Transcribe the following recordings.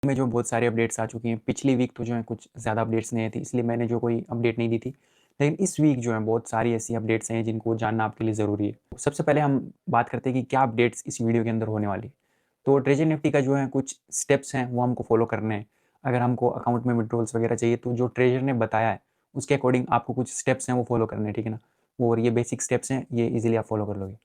में जो बहुत सारे अपडेट्स आ चुकी हैं। पिछली वीक तो जो है कुछ ज़्यादा अपडेट्स नहीं आई थी, इसलिए मैंने जो कोई अपडेट नहीं दी थी। लेकिन इस वीक जो है बहुत सारी ऐसी अपडेट्स हैं जिनको जानना आपके लिए ज़रूरी है। सबसे पहले हम बात करते हैं कि क्या अपडेट्स इस वीडियो के अंदर होने वाली है। तो ट्रेजर निफ्टी का जो है कुछ स्टेप्स हैं वो हमको फॉलो करने हैं। अगर हमको अकाउंट में विड्रॉल्स वगैरह चाहिए तो जो ट्रेजर ने बताया है उसके अकॉर्डिंग आपको कुछ स्टेप्स हैं वो फॉलो करने हैं, ठीक है ना। और ये बेसिक स्टेप्स हैं, ये ईजिली आप फॉलो कर लोगे।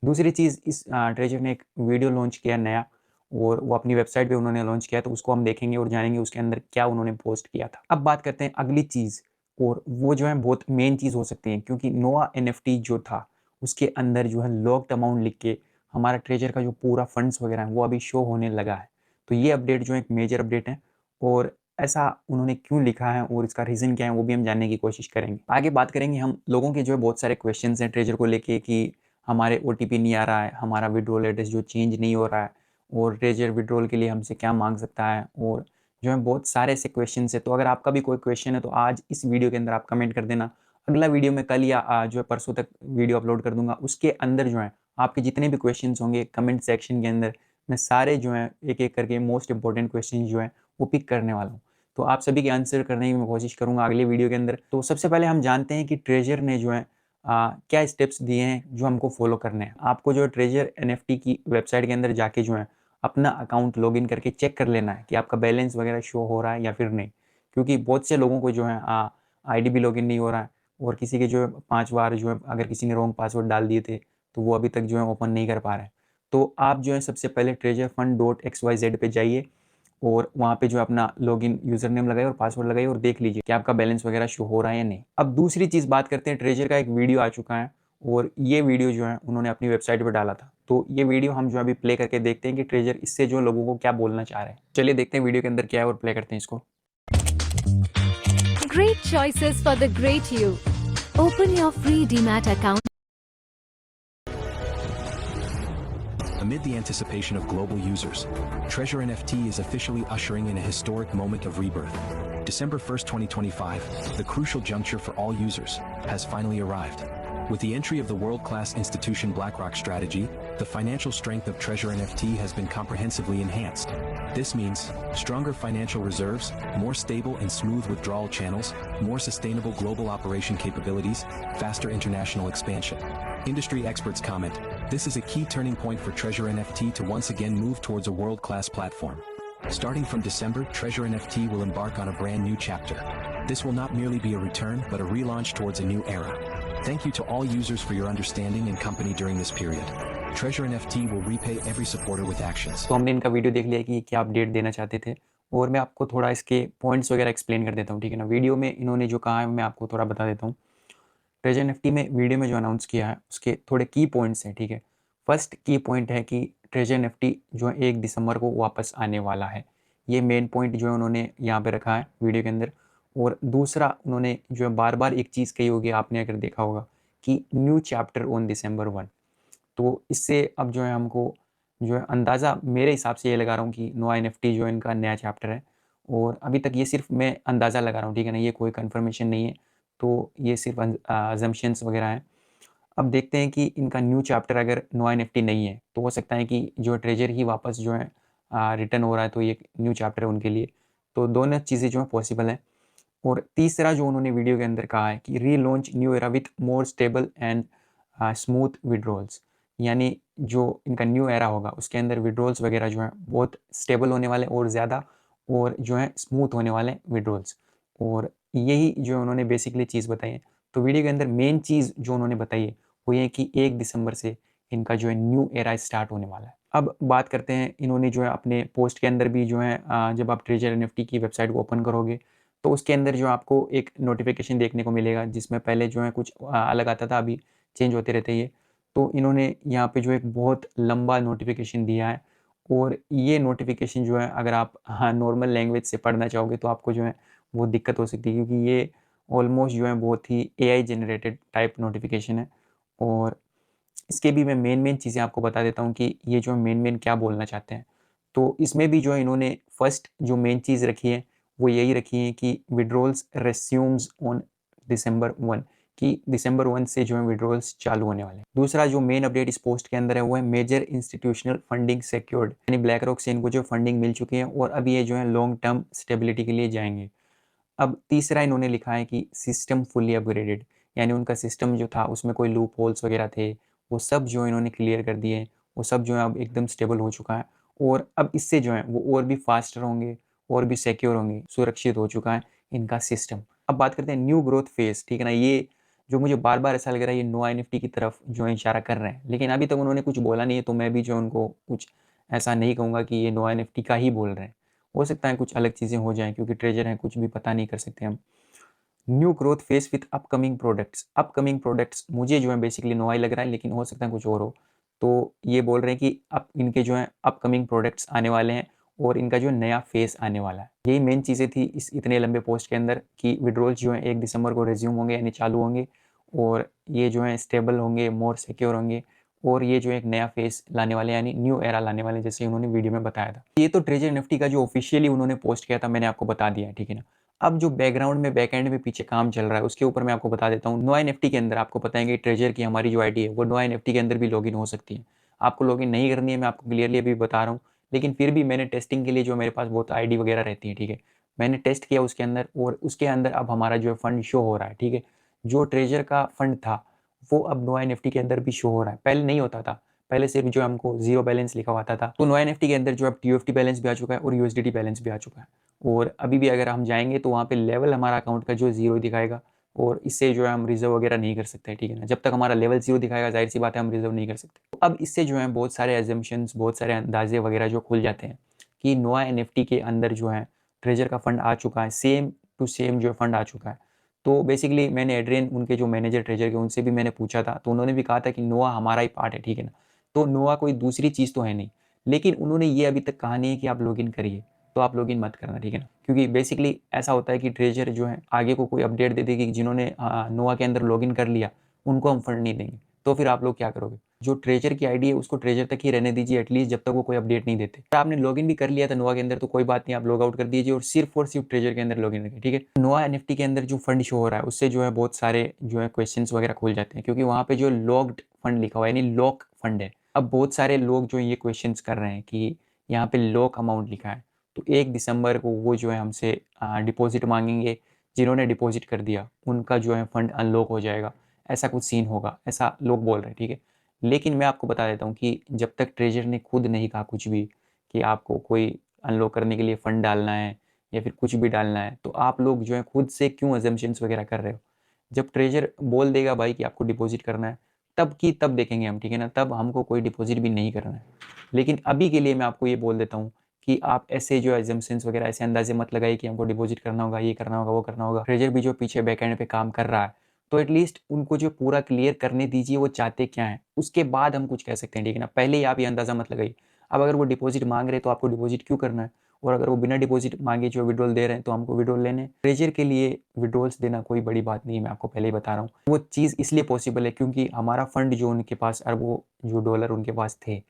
दूसरी चीज़, इस ट्रेजर ने एक वीडियो लॉन्च किया नया, और वो अपनी वेबसाइट पे उन्होंने लॉन्च किया, तो उसको हम देखेंगे और जानेंगे उसके अंदर क्या उन्होंने पोस्ट किया था। अब बात करते हैं अगली चीज़, और वो जो है बहुत मेन चीज़ हो सकती है, क्योंकि नोआ एनएफटी जो था उसके अंदर जो है लॉक्ड अमाउंट लिख के हमारा ट्रेजर का जो पूरा फंड्स वगैरह है वो अभी शो होने लगा है। तो ये अपडेट जो है एक मेजर अपडेट है, और ऐसा उन्होंने क्यों लिखा है और इसका रीज़न क्या है वो भी हम जानने की कोशिश करेंगे। आगे बात करेंगे हम लोगों के जो है बहुत सारे क्वेश्चंस हैं ट्रेजर को लेके कि हमारे ओटीपी नहीं आ रहा है, हमारा विड्रॉल एड्रेस जो चेंज नहीं हो रहा है, और ट्रेजर विड्रॉल के लिए हमसे क्या मांग सकता है, और जो है बहुत सारे ऐसे क्वेश्चन है। तो अगर आपका भी कोई क्वेश्चन है तो आज इस वीडियो के अंदर आप कमेंट कर देना। अगला वीडियो में कल या जो है परसों तक वीडियो अपलोड कर दूंगा, उसके अंदर जो है आपके जितने भी क्वेश्चन होंगे कमेंट सेक्शन के अंदर मैं सारे जो है एक एक करके मोस्ट इंपॉर्टेंट क्वेश्चन जो है वो पिक करने वाला हूँ। तो आप सभी के आंसर करने की मैं कोशिश करूंगा अगले वीडियो के अंदर। तो सबसे पहले हम जानते हैं कि ट्रेजर ने जो है क्या स्टेप्स दिए हैं जो हमको फॉलो करने हैं। आपको जो ट्रेजर एनएफटी की वेबसाइट के अंदर जाके जो है अपना अकाउंट लॉगिन करके चेक कर लेना है कि आपका बैलेंस वगैरह शो हो रहा है या फिर नहीं, क्योंकि बहुत से लोगों को जो है आईडी भी लॉगिन नहीं हो रहा है, और किसी के जो है 5 बार जो है अगर किसी ने रॉन्ग पासवर्ड डाल दिए थे तो वो अभी तक जो है ओपन नहीं कर पा रहे हैं। तो आप जो है सबसे पहले ट्रेजर फंड डॉट XYZ पे जाइए, और वहाँ पे जो है अपना लॉगिन यूज़र नेम लगाइए और पासवर्ड लगाइए और देख लीजिए कि आपका बैलेंस वगैरह शो हो रहा है या नहीं। अब दूसरी चीज़ बात करते हैं, ट्रेजर का एक वीडियो आ चुका है, और ये वीडियो जो है उन्होंने अपनी वेबसाइट पे डाला था। तो ये वीडियो हम जो अभी प्ले करके देखते हैं कि ट्रेजर इससे जो लोगों को क्या बोलना चाह रहे हैं। चलिए देखते हैं वीडियो के अंदर क्या है और प्ले करते हैं इसको। Great choices for the great you. Open your free DMAT account. Amid the anticipation of global users, Treasure NFT is officially ushering in a historic moment of rebirth. December 1st, 2025, the crucial juncture for all users, has finally arrived. With the entry of the world-class institution BlackRock strategy, the financial strength of Treasure NFT has been comprehensively enhanced. This means stronger financial reserves, more stable and smooth withdrawal channels, more sustainable global operation capabilities, faster international expansion. Industry experts comment, this is a key turning point for Treasure NFT to once again move towards a world-class platform. Starting from December, Treasure NFT will embark on a brand new chapter. This will not merely be a return, but a relaunch towards a new era. Thank you to all users for your understanding and company during this period. Treasure NFT will repay every supporter with actions. तो हमने इनका video देख लिया कि क्या update देना चाहते थे, और मैं आपको थोड़ा इसके पॉइंट्स वगैरह एक्सप्लेन कर देता हूँ, ठीक है ना। वीडियो में इन्होंने जो कहा है मैं आपको थोड़ा बता देता हूँ। ट्रेजर एनएफटी में वीडियो में जो अनाउंस किया है उसके थोड़े की पॉइंट्स हैं, ठीक है। फर्स्ट की पॉइंट है कि ट्रेजर एनएफटी जो है 1 दिसंबर को वापस आने वाला है। ये मेन पॉइंट जो है उन्होंने यहाँ पे रखा है वीडियो के अंदर। और दूसरा उन्होंने जो है बार बार एक चीज़ कही होगी, आपने अगर देखा होगा, कि न्यू चैप्टर ऑन December 1। तो इससे अब जो है हमको जो है अंदाज़ा मेरे हिसाब से ये लगा रहा हूँ कि नोआ एनएफटी जो है इनका नया चैप्टर है, और अभी तक ये सिर्फ मैं अंदाज़ा लगा रहा हूँ, ठीक है ना, ये कोई कंफर्मेशन नहीं है। तो ये सिर्फ अजम्पशंस वगैरह हैं। अब देखते हैं कि इनका न्यू चैप्टर अगर नोआ एनएफटी नहीं है तो हो सकता है कि जो ट्रेजर ही वापस जो है रिटर्न हो रहा है, तो ये न्यू चैप्टर है उनके लिए। तो दोनों चीज़ें जो है पॉसिबल है। और तीसरा जो उन्होंने वीडियो के अंदर कहा है कि relaunch new era with more stable and smooth withdrawals, यानी जो इनका न्यू एरा होगा उसके अंदर विड्रॉल्स वगैरह जो है बहुत स्टेबल होने वाले और ज़्यादा, और जो है स्मूथ होने वाले विड्रॉल्स। और यही जो उन्होंने बेसिकली चीज़ बताई है। तो वीडियो के अंदर मेन चीज़ जो उन्होंने बताई है वो ये कि 1 दिसंबर से इनका जो है न्यू एरा स्टार्ट होने वाला है। अब बात करते हैं, इन्होंने जो है अपने पोस्ट के अंदर भी जो है जब आप ट्रेजर एनएफटी की वेबसाइट को ओपन करोगे तो उसके अंदर जो आपको एक नोटिफिकेशन देखने को मिलेगा, जिसमें पहले जो है कुछ अलग आता था, अभी चेंज होते रहते हैं ये। तो इन्होंने यहाँ पे जो एक बहुत लंबा नोटिफिकेशन दिया है, और ये नोटिफिकेशन जो है अगर आप नॉर्मल लैंग्वेज से पढ़ना चाहोगे तो आपको जो है वो दिक्कत हो सकती है, क्योंकि ये ऑलमोस्ट जो है बहुत ही एआई जनरेटेड टाइप नोटिफिकेशन है। और इसके भी मैं मेन चीज़ें आपको बता देता हूँ कि ये जो मेन क्या बोलना चाहते हैं। तो इसमें भी जो है इन्होंने फर्स्ट जो मेन चीज़ रखी है वो यही रखी है कि विड्रॉल्स रेस्यूम्स ऑन December 1, कि दिसंबर 1 से जो है विड्रॉल्स चालू होने वाले हैं। दूसरा जो मेन अपडेट इस पोस्ट के अंदर है वो है मेजर इंस्टीट्यूशनल फंडिंग सिक्योर्ड, यानी ब्लैक रॉक से इनको जो फंडिंग मिल चुकी है और अभी ये जो है लॉन्ग टर्म स्टेबिलिटी के लिए जाएंगे। अब तीसरा इन्होंने लिखा है कि सिस्टम फुली अपग्रेडेड, यानी उनका सिस्टम जो था उसमें कोई लूप होल्स वगैरह थे वो सब जो इन्होंने क्लियर कर दिए हैं, वो सब जो है अब एकदम स्टेबल हो चुका है और अब इससे जो है वो और भी फास्टर होंगे और भी सिक्योर होंगे, सुरक्षित हो चुका है इनका सिस्टम। अब बात करते हैं न्यू ग्रोथ फेज, ठीक है ना। ये जो मुझे बार बार ऐसा लग रहा है ये नोआ एनएफटी की तरफ जो है इशारा कर रहे हैं, लेकिन अभी तक उन्होंने कुछ बोला नहीं है, तो मैं भी जो उनको कुछ ऐसा नहीं कहूँगा कि ये नोआ एनएफटी का ही बोल रहे हैं। हो सकता है कुछ अलग चीज़ें हो जाएं, क्योंकि ट्रेजर है, कुछ भी पता नहीं कर सकते हम। New growth face with upcoming products, upcoming products मुझे जो है बेसिकली नोआ ही लग रहा है, लेकिन हो सकता है कुछ और हो। तो ये बोल रहे हैं कि अब इनके जो है अपकमिंग प्रोडक्ट्स आने वाले हैं और इनका जो नया फेस आने वाला है। यही मेन चीज़ें थी इस इतने लंबे पोस्ट के अंदर कि विड्रॉल्स जो है 1 दिसंबर को रिज्यूम होंगे, यानी चालू होंगे और ये जो है स्टेबल होंगे, मोर सिक्योर होंगे और ये जो एक नया फेस लाने वाले, यानी न्यू एरा लाने वाले, जैसे उन्होंने वीडियो में बताया था। ये तो ट्रेजर एनएफटी का जो ऑफिशियली उन्होंने पोस्ट किया था मैंने आपको बता दिया है, ठीक है ना। अब जो बैकग्राउंड में बैकएंड में पीछे काम चल रहा है उसके ऊपर मैं आपको बता देता हूँ। नोआ एनएफटी के अंदर आपको पता है कि ट्रेजर की हमारी जो आईडी है वो नोआ एनएफटी के अंदर भी लॉगिन हो सकती है। आपको लॉगिन नहीं करनी है, मैं आपको क्लियरली अभी बता रहा हूँ, लेकिन फिर भी मैंने टेस्टिंग के लिए जो मेरे पास बहुत आईडी वगैरह रहती है, ठीक है, मैंने टेस्ट किया उसके अंदर और उसके अंदर अब हमारा जो है फंड शो हो रहा है, ठीक है। जो ट्रेजर का फंड था वो अब नोआ एनएफटी के अंदर भी शो हो रहा है, पहले नहीं होता था, पहले सिर्फ जो हमको जीरो बैलेंस लिखा हुआ था। तो नोआ एनएफटी के अंदर जो अब टीयूएफटी बैलेंस भी आ चुका है और यूएसडीटी बैलेंस भी आ चुका है और अभी भी अगर हम जाएंगे तो वहाँ पे लेवल हमारा अकाउंट का जो जीरो दिखाएगा और इससे जो है हम रिजर्व वगैरह नहीं कर सकते, ठीक है ना। जब तक हमारा लेवल जीरो दिखाएगा जाहिर सी बात है हम रिजर्व नहीं कर सकते। तो अब इससे जो है बहुत सारे एजम्पशंस, बहुत सारे अंदाजे वगैरह जो खुल जाते हैं कि नोआ एनएफटी के अंदर जो है ट्रेजर का फंड आ चुका है, सेम टू सेम जो फंड आ चुका है। तो बेसिकली मैंने एड्रियन, उनके जो मैनेजर ट्रेजर के, उनसे भी मैंने पूछा था, तो उन्होंने भी कहा था कि नोआ हमारा ही पार्ट है, ठीक है ना। तो नोआ कोई दूसरी चीज़ तो है नहीं, लेकिन उन्होंने ये अभी तक कहा नहीं है कि आप लॉगिन करिए, तो आप लॉगिन मत करना, ठीक है ना। क्योंकि बेसिकली ऐसा होता है कि ट्रेजर जो है आगे को कोई अपडेट दे देगी कि जिन्होंने नोआ के अंदर लॉगिन कर लिया उनको हम फंड नहीं देंगे, तो फिर आप लोग क्या करोगे। जो ट्रेजर की आईडी है उसको ट्रेजर तक ही रहने दीजिए एटलीस्ट, जब तक वो कोई अपडेट नहीं देते। अगर आपने लॉगिन भी कर लिया था नोआ के अंदर तो कोई बात नहीं, आप लॉग आउट कर दीजिए और सिर्फ ट्रेजर के अंदर लॉगिन रखें, ठीक है। नोआ एनएफटी के अंदर जो फंड शो हो रहा है उससे जो है बहुत सारे जो है क्वेश्चंस वगैरह खुल जाते हैं, क्योंकि वहाँ पे जो लॉक्ड फंड लिखा हुआ है, यानी लॉक फंड है। अब बहुत सारे लोग जो ये क्वेश्चंस कर रहे हैं कि यहाँ पे लॉक अमाउंट लिखा है, तो 1 दिसंबर को वो जो है हमसे डिपॉजिट मांगेंगे, जिन्होंने डिपॉजिट कर दिया उनका जो है फंड अनलॉक हो जाएगा, ऐसा कुछ सीन होगा, ऐसा लोग बोल रहे हैं, ठीक है। लेकिन मैं आपको बता देता हूँ कि जब तक ट्रेजर ने खुद नहीं कहा कुछ भी कि आपको कोई अनलॉक करने के लिए फ़ंड डालना है या फिर कुछ भी डालना है, तो आप लोग जो है खुद से क्यों अजम्पशंस वगैरह कर रहे हो। जब ट्रेजर बोल देगा भाई कि आपको डिपॉजिट करना है, तब की तब देखेंगे हम, ठीक है ना, तब हमको कोई डिपॉजिट भी नहीं करना है। लेकिन अभी के लिए मैं आपको ये बोल देता हूँ कि आप ऐसे जो अजम्पशंस वगैरह ऐसे अंदाजे मत लगाइए कि हमको डिपॉजिट करना होगा, ये करना होगा, वो करना होगा। ट्रेजर भी जो पीछे बैकएंड पे काम कर रहा है, तो एटलीस्ट उनको जो पूरा क्लियर करने दीजिए वो चाहते क्या हैं, उसके बाद हम कुछ कह सकते हैं, ठीक है ना। पहले ही आप ये अंदाज़ा मत लगाइए। अब अगर वो डिपॉजिट मांग रहे हैं तो आपको डिपॉजिट क्यों करना है, और अगर वो बिना डिपॉजिट मांगे जो विड्रॉल दे रहे हैं तो हमको विड्रॉल लेने हैं। ट्रेजर के लिए विड्रॉल्स देना कोई बड़ी बात नहीं है, मैं आपको पहले ही बता रहा हूँ। वो चीज़ इसलिए पॉसिबल है क्योंकि हमारा फंड जो उनके पास, अरबों जो डॉलर उनके पास थे,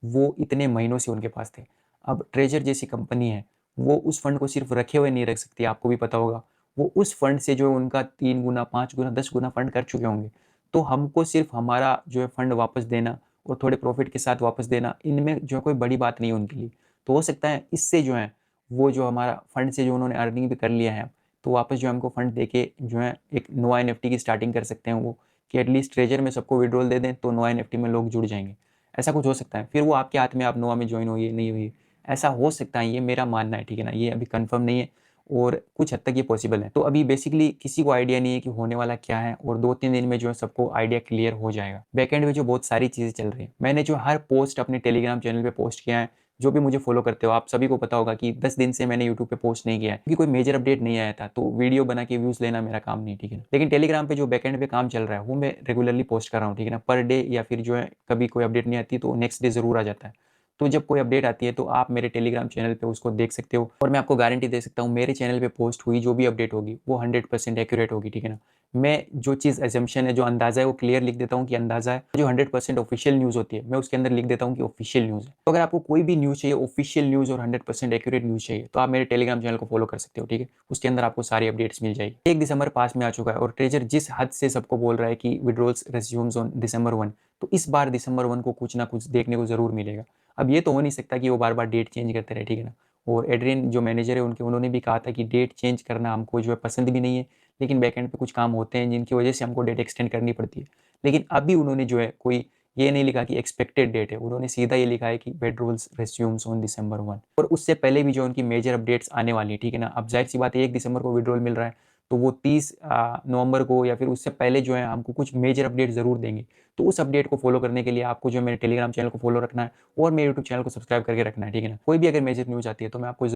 वो इतने महीनों से उनके पास थे। अब ट्रेजर जैसी कंपनी है, वो उस फंड को सिर्फ रखे हुए नहीं रख सकती, आपको भी पता होगा। वो उस फंड से जो उनका 3 गुना, 5 गुना, 10 गुना फंड कर चुके होंगे। तो हमको सिर्फ हमारा जो है फंड वापस देना और थोड़े प्रॉफिट के साथ वापस देना, इनमें जो है कोई बड़ी बात नहीं है उनके लिए। तो हो सकता है इससे जो है वो जो हमारा फंड से जो उन्होंने अर्निंग भी कर लिया है, तो वापस जो हमको फंड देके जो है एक नोआ एनएफटी की स्टार्टिंग कर सकते हैं वो, कि एटलीस्ट ट्रेजर में सबको विड्रॉल दे दें तो नोआ एनएफटी में लोग जुड़ जाएंगे। ऐसा कुछ हो सकता है, फिर वो आपके हाथ में, आप नोआ में ज्वाइन होइए नहीं होइए, ऐसा हो सकता है, ये मेरा मानना है, ठीक है ना। ये अभी कंफर्म नहीं है और कुछ हद तक ये पॉसिबल है। तो अभी बेसिकली किसी को आइडिया नहीं है कि होने वाला क्या है, और 2-3 दिन में जो है सबको आइडिया क्लियर हो जाएगा। बैकएंड में जो बहुत सारी चीज़ें चल रही हैं, मैंने जो हर पोस्ट अपने टेलीग्राम चैनल पे पोस्ट किया है, जो भी मुझे फॉलो करते हो आप सभी को पता होगा कि 10 दिन से मैंने यूट्यूब पे पोस्ट नहीं किया है, क्योंकि कोई मेजर अपडेट नहीं आया था, तो वीडियो बना के व्यूज़ लेना मेरा काम नहीं, ठीक है ना। लेकिन टेलीग्राम पे जो बैकएंड पे काम चल रहा है वो मैं रेगुलरली पोस्ट कर रहा हूँ, ठीक है ना। पर डे या फिर जो है कभी कोई अपडेट नहीं आती तो नेक्स्ट डे ज़रूर आ जाता है। तो जब कोई अपडेट आती है तो आप मेरे टेलीग्राम चैनल पे उसको देख सकते हो और मैं आपको गारंटी दे सकता हूँ मेरे चैनल पे पोस्ट हुई जो भी अपडेट होगी वो 100% एक्यूरेट होगी, ठीक है ना। मैं जो चीज़ एजम्पशन है, जो अंदाज़ा है वो क्लियर लिख देता हूँ कि अंदाज़ा है। जो 100% ऑफिशियल न्यूज़ होती है मैं उसके अंदर लिख देता हूँ कि ऑफिशियल न्यूज़ है। तो अगर आपको कोई भी न्यूज़ चाहिए, ऑफिशियल न्यूज़ और 100% एक्यूरेट न्यूज़ चाहिए तो आप मेरे टेलीग्राम चैनल को फॉलो कर सकते हो, ठीक है। उसके अंदर आपको सारी अपडेट्स मिल जाएगी। 1 दिसंबर पास में आ चुका है और ट्रेजर जिस हद से सबको बोल रहा है कि विड्रॉल्स रेज्यूम्स ऑन दिसंबर 1, तो इस बार दिसंबर 1 को कुछ ना कुछ देखने को ज़रूर मिलेगा। अब ये तो हो नहीं सकता कि वो बार-बार डेट चेंज करते रहे, ठीक है ना। और एड्रियन जो मैनेजर है उन्होंने भी कहा था कि डेट चेंज करना हमको जो है पसंद भी नहीं है, लेकिन बैकएंड पे कुछ काम होते हैं जिनकी वजह से हमको डेट एक्सटेंड करनी पड़ती है। लेकिन अभी उन्होंने जो है कोई ये नहीं लिखा कि एक्सपेक्टेड डेट है, उन्होंने सीधा ये लिखा है कि विड्रॉल्स रेज्यूम्स ऑन दिसंबर 1 और उससे पहले भी जो उनकी मेजर अपडेट्स आने वाली है, ठीक है ना। अब ज़ाहिर-सी बात है 1 दिसंबर को विड्रॉल मिल रहा है, तो वो 30 नवंबर को या फिर उससे पहले जो है हमको कुछ मेजर अपडेट ज़रूर देंगे। तो उस अपडेट को फॉलो करने के लिए आपको जो है मेरे टेलीग्राम चैनल को फॉलो रखना है और मेरे यूट्यूब चैनल को सब्सक्राइब करके रखना है, ठीक है ना। कोई भी अगर मेजर न्यूज़ आती है तो मैं आपको